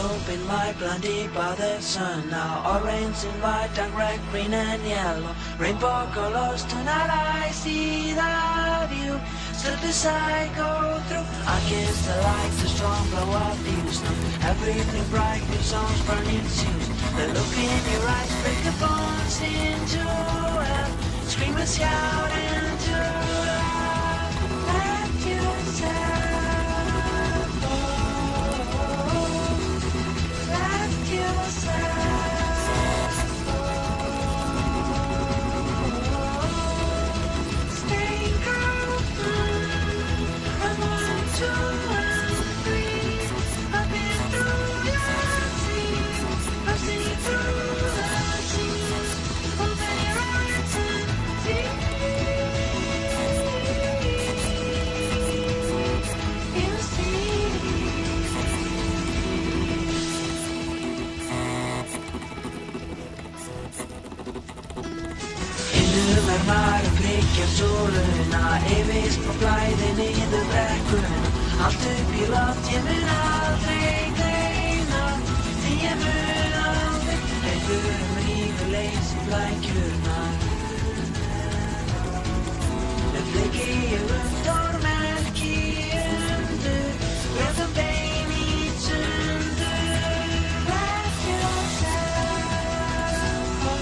open, my blinded by the sun. Now orange and white and red, green and yellow, rainbow colors. Tonight I see the view. Step aside, go through. I kiss the light, the strong glow of the snow. Everything bright, new songs, burning shoes. The look in your eyes, break the bones into hell. Scream and shout into life. Let yourself go. Let yourself go. Stay calm. I'm 1, 2, and 3. I've been through your scenes. I've seen through the scenes. Open your eyes and see. You see. Innumar prikjar sóluna, evist på blæði niður brekkuna. Allt upp í loft, ég mun aldrei gleyma því ég mun aldrei. Hleypum rífuleysi blækjurnar. Með fleki ég tormerki undur, brjótum bein í sundur. Let yourself go.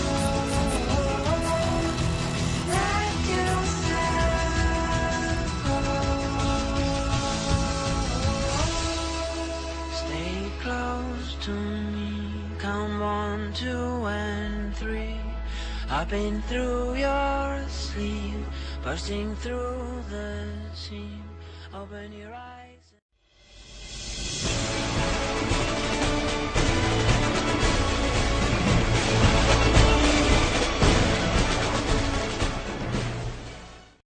Let yourself go. Stay close to me. Count 1, 2, and 3. I've been through your sleeve, bursting through the seam. Open your eyes.